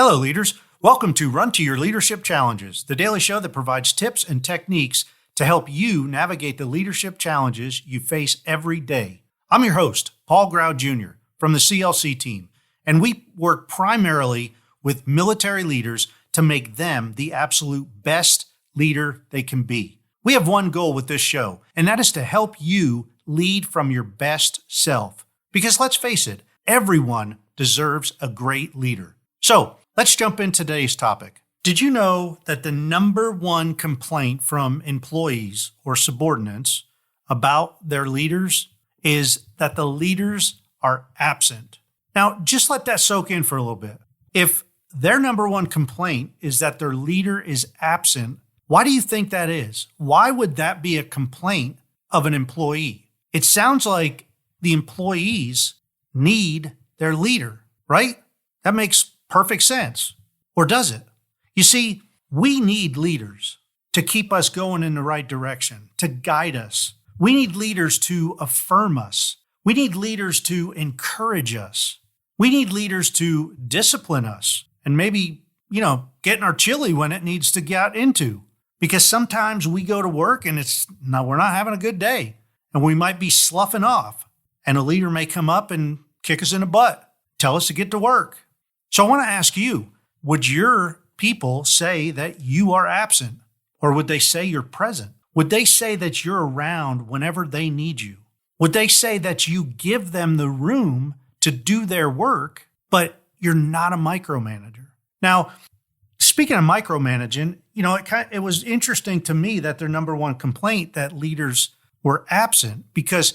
Hello, leaders. Welcome to Run to Your Leadership Challenges, the daily show that provides tips and techniques to help you navigate the leadership challenges you face every day. I'm your host, Paul Grau Jr. from the CLC Team, and we work primarily with military leaders to make them the absolute best leader they can be. We have one goal with this show, and that is to help you lead from your best self. Because let's face it, everyone deserves a great leader. So, let's jump into today's topic. Did you know that the number one complaint from employees or subordinates about their leaders is that the leaders are absent? Now, just let that soak in for a little bit. If their number one complaint is that their leader is absent, why do you think that is? Why would that be a complaint of an employee? It sounds like the employees need their leader, right? That makes perfect sense. Or does it? You see, we need leaders to keep us going in the right direction, to guide us. We need leaders to affirm us. We need leaders to encourage us. We need leaders to discipline us and maybe, get in our chili when it needs to get into. Because sometimes we go to work and we're not having a good day and we might be sloughing off and a leader may come up and kick us in the butt, tell us to get to work. So I want to ask you, would your people say that you are absent? Or would they say you're present? Would they say that you're around whenever they need you? Would they say that you give them the room to do their work, but you're not a micromanager? Now, speaking of micromanaging, it was interesting to me that their number one complaint that leaders were absent, because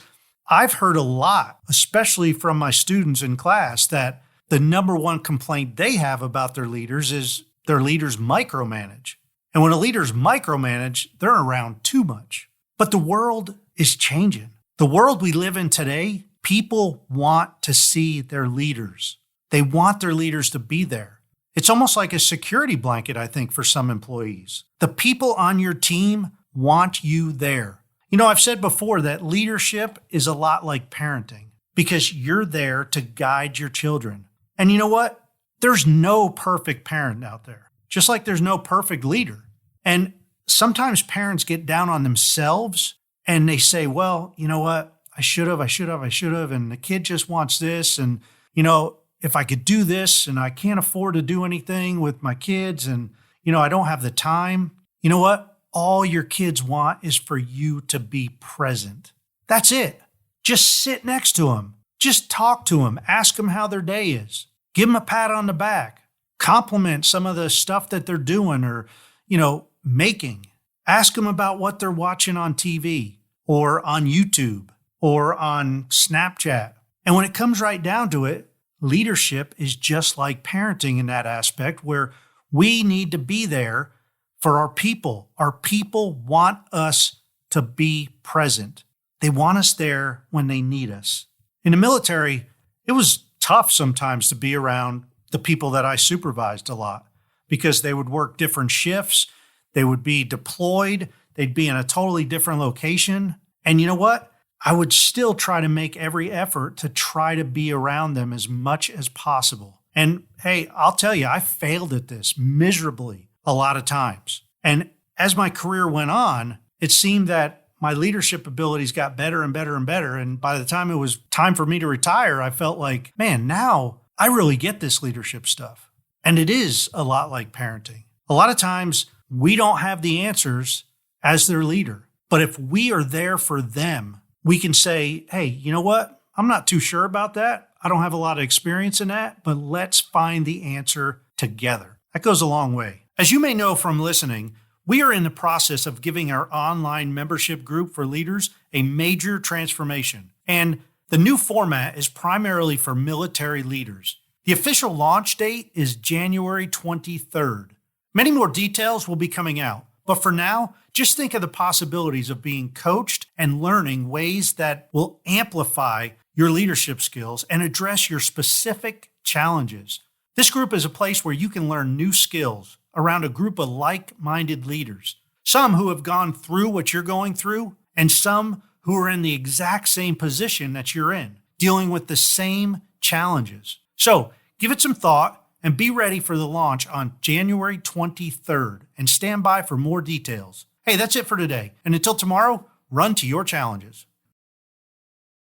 I've heard a lot, especially from my students in class, that the number one complaint they have about their leaders is their leaders micromanage. And when a leader's micromanage, they're around too much. But the world is changing. The world we live in today, people want to see their leaders. They want their leaders to be there. It's almost like a security blanket, I think, for some employees. The people on your team want you there. I've said before that leadership is a lot like parenting because you're there to guide your children. And you know what? There's no perfect parent out there, just like there's no perfect leader. And sometimes parents get down on themselves and they say, well, you know what? I should have. And the kid just wants this. And, if I could do this and I can't afford to do anything with my kids and, I don't have the time. You know what? All your kids want is for you to be present. That's it. Just sit next to them. Just talk to them. Ask them how their day is. Give them a pat on the back. Compliment some of the stuff that they're doing or, making. Ask them about what they're watching on TV or on YouTube or on Snapchat. And when it comes right down to it, leadership is just like parenting in that aspect where we need to be there for our people. Our people want us to be present. They want us there when they need us. In the military, it was tough sometimes to be around the people that I supervised a lot because they would work different shifts. They would be deployed. They'd be in a totally different location. And you know what? I would still try to make every effort to try to be around them as much as possible. And hey, I'll tell you, I failed at this miserably a lot of times. And as my career went on, it seemed that my leadership abilities got better and better and better. And by the time it was time for me to retire, I felt like, man, now I really get this leadership stuff. And it is a lot like parenting. A lot of times we don't have the answers as their leader. But if we are there for them, we can say, hey, you know what? I'm not too sure about that. I don't have a lot of experience in that, but let's find the answer together. That goes a long way. As you may know from listening, we are in the process of giving our online membership group for leaders a major transformation. And the new format is primarily for military leaders. The official launch date is January 23rd. Many more details will be coming out. But for now, just think of the possibilities of being coached and learning ways that will amplify your leadership skills and address your specific challenges. This group is a place where you can learn new skills around a group of like-minded leaders, some who have gone through what you're going through, and some who are in the exact same position that you're in, dealing with the same challenges. So give it some thought and be ready for the launch on January 23rd, and stand by for more details. Hey, that's it for today. And until tomorrow, run to your challenges.